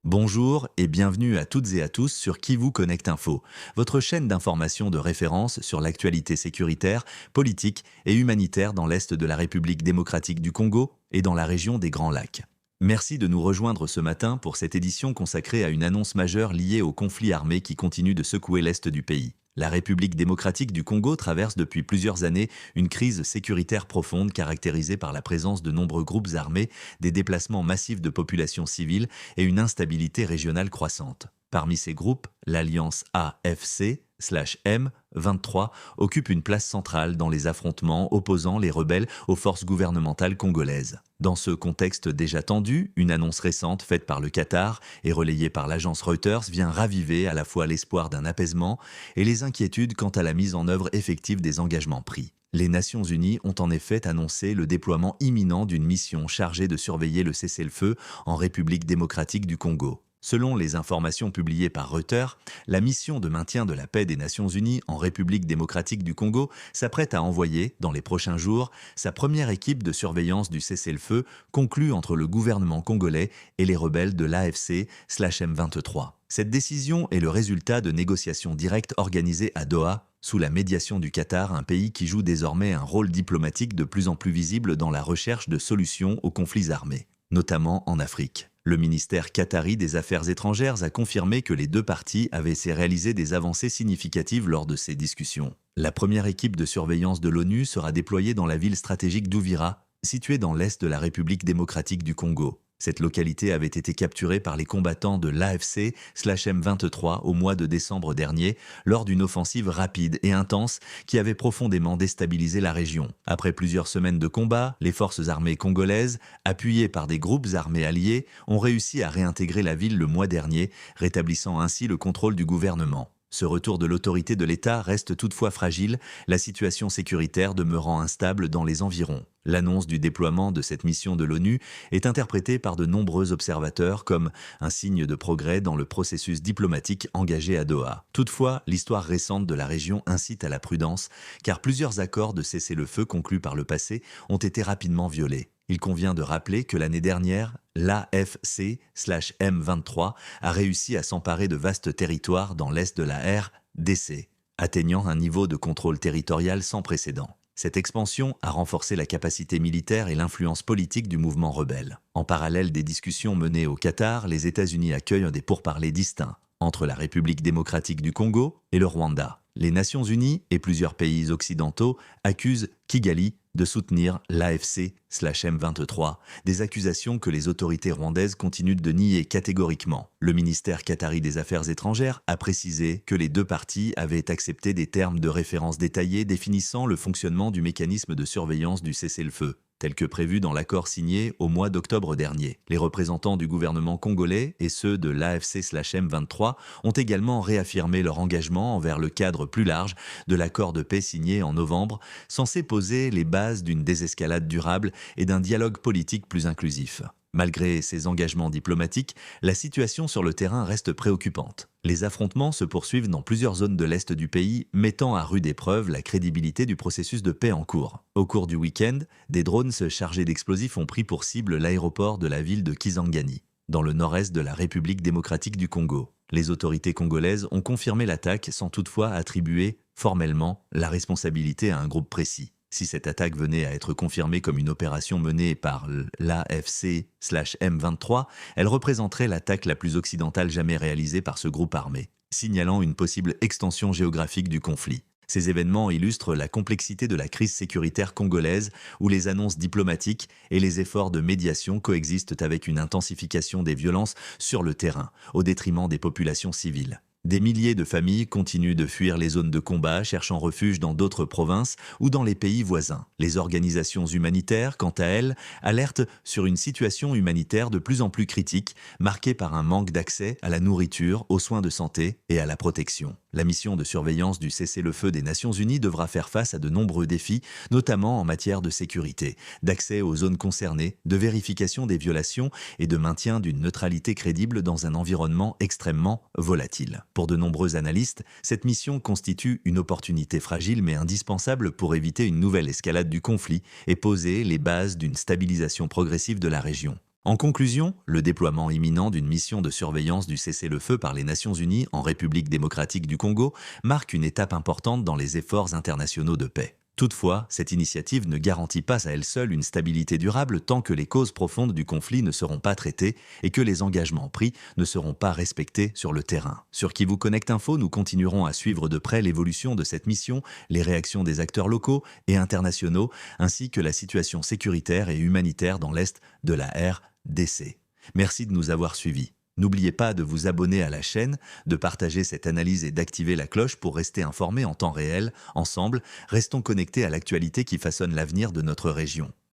Bonjour et bienvenue à toutes et à tous sur Qui vous connecte info, votre chaîne d'information de référence sur l'actualité sécuritaire, politique et humanitaire dans l'Est de la République démocratique du Congo et dans la région des Grands Lacs. Merci de nous rejoindre ce matin pour cette édition consacrée à une annonce majeure liée au conflit armé qui continue de secouer l'Est du pays. La République démocratique du Congo traverse depuis plusieurs années une crise sécuritaire profonde caractérisée par la présence de nombreux groupes armés, des déplacements massifs de populations civiles et une instabilité régionale croissante. Parmi ces groupes, l'alliance AFC/M23 occupe une place centrale dans les affrontements opposant les rebelles aux forces gouvernementales congolaises. Dans ce contexte déjà tendu, une annonce récente faite par le Qatar et relayée par l'agence Reuters vient raviver à la fois l'espoir d'un apaisement et les inquiétudes quant à la mise en œuvre effective des engagements pris. Les Nations Unies ont en effet annoncé le déploiement imminent d'une mission chargée de surveiller le cessez-le-feu en République démocratique du Congo. Selon les informations publiées par Reuters, la mission de maintien de la paix des Nations Unies en République démocratique du Congo s'apprête à envoyer, dans les prochains jours, sa première équipe de surveillance du cessez-le-feu conclue entre le gouvernement congolais et les rebelles de l'AFC/M23. Cette décision est le résultat de négociations directes organisées à Doha, sous la médiation du Qatar, un pays qui joue désormais un rôle diplomatique de plus en plus visible dans la recherche de solutions aux conflits armés, notamment en Afrique. Le ministère qatari des Affaires étrangères a confirmé que les deux parties avaient réalisé des avancées significatives lors de ces discussions. La première équipe de surveillance de l'ONU sera déployée dans la ville stratégique d'Uvira, située dans l'est de la République démocratique du Congo. Cette localité avait été capturée par les combattants de l'AFC/M23 au mois de décembre dernier lors d'une offensive rapide et intense qui avait profondément déstabilisé la région. Après plusieurs semaines de combat, les forces armées congolaises, appuyées par des groupes armés alliés, ont réussi à réintégrer la ville le mois dernier, rétablissant ainsi le contrôle du gouvernement. Ce retour de l'autorité de l'État reste toutefois fragile, la situation sécuritaire demeurant instable dans les environs. L'annonce du déploiement de cette mission de l'ONU est interprétée par de nombreux observateurs comme un signe de progrès dans le processus diplomatique engagé à Doha. Toutefois, l'histoire récente de la région incite à la prudence, car plusieurs accords de cessez-le-feu conclus par le passé ont été rapidement violés. Il convient de rappeler que l'année dernière, l'AFC/M23 a réussi à s'emparer de vastes territoires dans l'est de la RDC, atteignant un niveau de contrôle territorial sans précédent. Cette expansion a renforcé la capacité militaire et l'influence politique du mouvement rebelle. En parallèle des discussions menées au Qatar, les États-Unis accueillent des pourparlers distincts entre la République démocratique du Congo et le Rwanda. Les Nations Unies et plusieurs pays occidentaux accusent Kigali de soutenir l'AFC/M23, des accusations que les autorités rwandaises continuent de nier catégoriquement. Le ministère qatari des Affaires étrangères a précisé que les deux parties avaient accepté des termes de référence détaillés définissant le fonctionnement du mécanisme de surveillance du cessez-le-feu, tel que prévu dans l'accord signé au mois d'octobre dernier. Les représentants du gouvernement congolais et ceux de l'AFC/M23 ont également réaffirmé leur engagement envers le cadre plus large de l'accord de paix signé en novembre, censé poser les bases d'une désescalade durable et d'un dialogue politique plus inclusif. Malgré ces engagements diplomatiques, la situation sur le terrain reste préoccupante. Les affrontements se poursuivent dans plusieurs zones de l'Est du pays, mettant à rude épreuve la crédibilité du processus de paix en cours. Au cours du week-end, des drones chargés d'explosifs ont pris pour cible l'aéroport de la ville de Kisangani, dans le nord-est de la République démocratique du Congo. Les autorités congolaises ont confirmé l'attaque sans toutefois attribuer formellement la responsabilité à un groupe précis. Si cette attaque venait à être confirmée comme une opération menée par l'AFC/M23, elle représenterait l'attaque la plus occidentale jamais réalisée par ce groupe armé, signalant une possible extension géographique du conflit. Ces événements illustrent la complexité de la crise sécuritaire congolaise, où les annonces diplomatiques et les efforts de médiation coexistent avec une intensification des violences sur le terrain, au détriment des populations civiles. Des milliers de familles continuent de fuir les zones de combat, cherchant refuge dans d'autres provinces ou dans les pays voisins. Les organisations humanitaires, quant à elles, alertent sur une situation humanitaire de plus en plus critique, marquée par un manque d'accès à la nourriture, aux soins de santé et à la protection. La mission de surveillance du cessez-le-feu des Nations Unies devra faire face à de nombreux défis, notamment en matière de sécurité, d'accès aux zones concernées, de vérification des violations et de maintien d'une neutralité crédible dans un environnement extrêmement volatile. Pour de nombreux analystes, cette mission constitue une opportunité fragile mais indispensable pour éviter une nouvelle escalade du conflit et poser les bases d'une stabilisation progressive de la région. En conclusion, le déploiement imminent d'une mission de surveillance du cessez-le-feu par les Nations Unies en République démocratique du Congo marque une étape importante dans les efforts internationaux de paix. Toutefois, cette initiative ne garantit pas à elle seule une stabilité durable tant que les causes profondes du conflit ne seront pas traitées et que les engagements pris ne seront pas respectés sur le terrain. Sur Qui vous connecte info, nous continuerons à suivre de près l'évolution de cette mission, les réactions des acteurs locaux et internationaux, ainsi que la situation sécuritaire et humanitaire dans l'est de la RDC. Merci de nous avoir suivis. N'oubliez pas de vous abonner à la chaîne, de partager cette analyse et d'activer la cloche pour rester informé en temps réel. Ensemble, restons connectés à l'actualité qui façonne l'avenir de notre région.